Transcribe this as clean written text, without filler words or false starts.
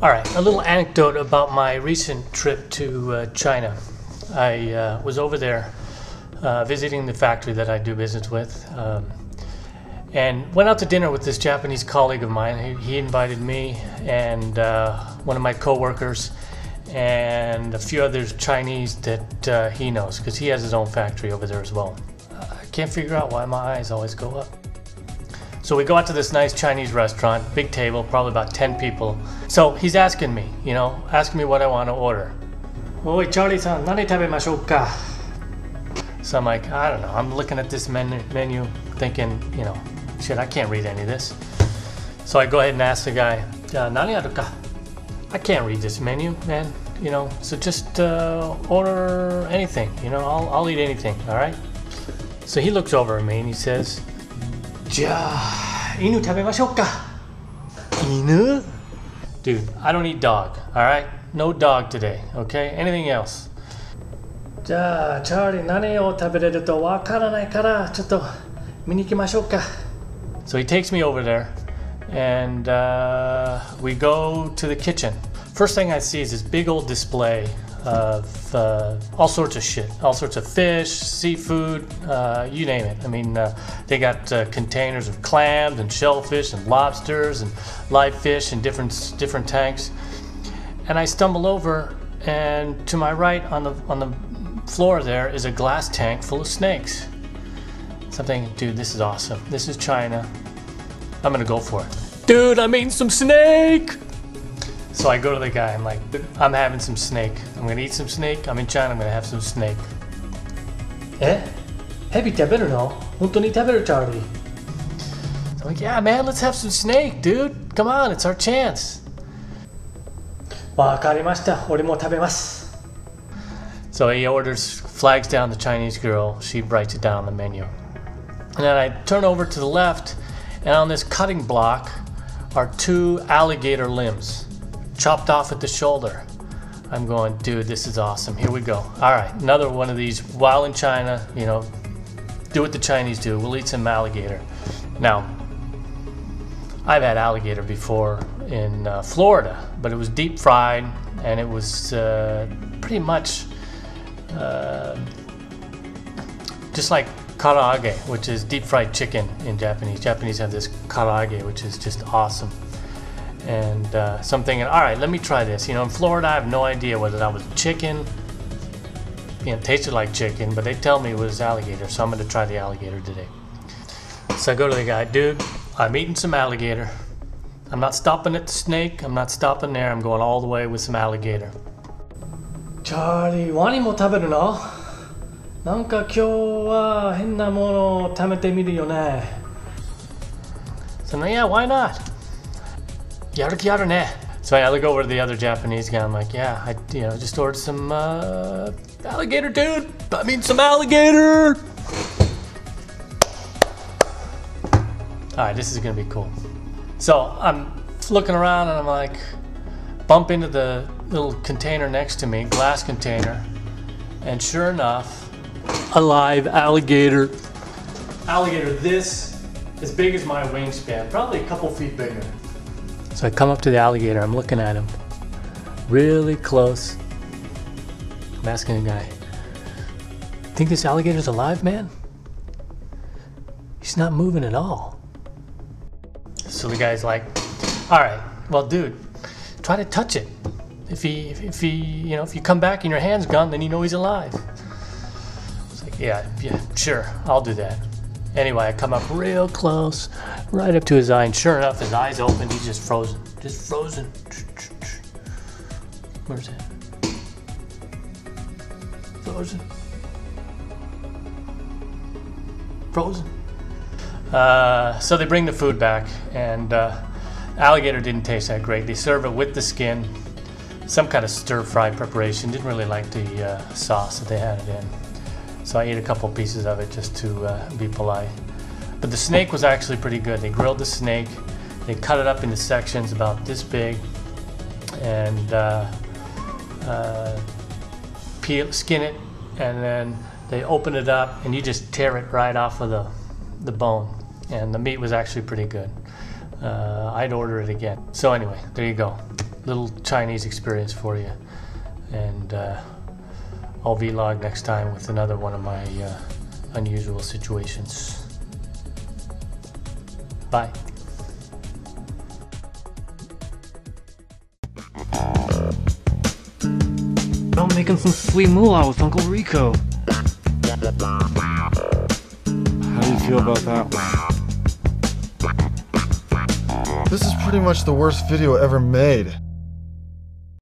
Alright, a little anecdote about my recent trip to China. I was over there visiting the factory that I do business with, and went out to dinner with this Japanese colleague of mine. He invited me and one of my co-workers and a few other Chinese that he knows, because he has his own factory over there as well. I can't figure out why my eyes always go up. So we go out to this nice Chinese restaurant, big table, probably about 10 people. So he's asking me, asking me what I want to order. Oi, Charlie-san, nani tabemashou ka? So I'm like, I don't know. I'm looking at this menu thinking, shit, I can't read any of this. So I go ahead and ask the guy, nani aru ka? I can't read this menu, man. So just order anything. I'll eat anything, all right? So he looks over at me and he says, inu tabemashou ka? Inu? Dude, I don't eat dog, all right? No dog today, okay? Anything else? Charlie, nani o tabereru to wakaranai kara, chotto mini ikimashou ka? So he takes me over there, and we go to the kitchen. First thing I see is this big old display of all sorts of shit, all sorts of fish, seafood, you name it. I mean, they got containers of clams and shellfish and lobsters and live fish in different tanks. And I stumble over, and to my right on the floor there is a glass tank full of snakes. So I'm thinking, dude, this is awesome. This is China. I'm gonna go for it. Dude, I'm eating some snake! So I go to the guy, I'm like, I'm having some snake. I'm gonna eat some snake. I'm in China, I'm gonna have some snake. Eh? Hebi taberu no? Hontou ni taberu, Charlie? So I'm like, yeah, man, let's have some snake, dude. Come on, it's our chance. Wakarimashita, ore mo tabemasu. So he orders, flags down the Chinese girl. She writes it down on the menu. And then I turn over to the left, and on this cutting block are 2 alligator limbs, chopped off at the shoulder. I'm going, dude, this is awesome. Here we go. All right, another one of these. While in China, do what the Chinese do. We'll eat some alligator. Now, I've had alligator before in Florida, but it was deep fried, and it was pretty much just like karaage, which is deep fried chicken in Japanese. Japanese have this karaage, which is just awesome. And so I'm thinking, all right, let me try this. In Florida, I have no idea whether that was chicken. It tasted like chicken, but they tell me it was alligator, so I'm going to try the alligator today. So I go to the guy, dude, I'm eating some alligator. I'm not stopping at the snake. I'm not stopping there. I'm going all the way with some alligator. Charlie, wani mo taberu no? Nanka kyou wa henna mono tamete miru yo ne? So yeah, why not? Yaru ki aru ne. So I look over to the other Japanese guy. I'm like, yeah, I just ordered some alligator, dude. I mean, some alligator. All right, this is gonna be cool. So I'm looking around and I'm like, bump into the little container next to me, glass container, and sure enough, a live alligator. Alligator this as big as my wingspan, probably a couple feet bigger. So I come up to the alligator, I'm looking at him really close. I'm asking the guy, think this alligator's alive, man? He's not moving at all. So the guy's like, all right, well, dude, try to touch it. If you come back and your hand's gone, then he's alive. It's like, yeah, sure, I'll do that. Anyway, I come up real close, right up to his eye, and sure enough, his eye's open. He's just frozen. Where's it? Frozen. So they bring the food back, and alligator didn't taste that great. They serve it with the skin, some kind of stir-fry preparation. Didn't really like the sauce that they had it in. So I ate a couple pieces of it just to be polite. But the snake was actually pretty good. They grilled the snake, they cut it up into sections about this big, and skin it, and then they open it up, and you just tear it right off of the bone. And the meat was actually pretty good. I'd order it again. So anyway, there you go. little Chinese experience for you. And I'll vlog next time with another one of my unusual situations. Bye. I'm making some sweet moolah with Uncle Rico. How do you feel about that one? This is pretty much the worst video ever made.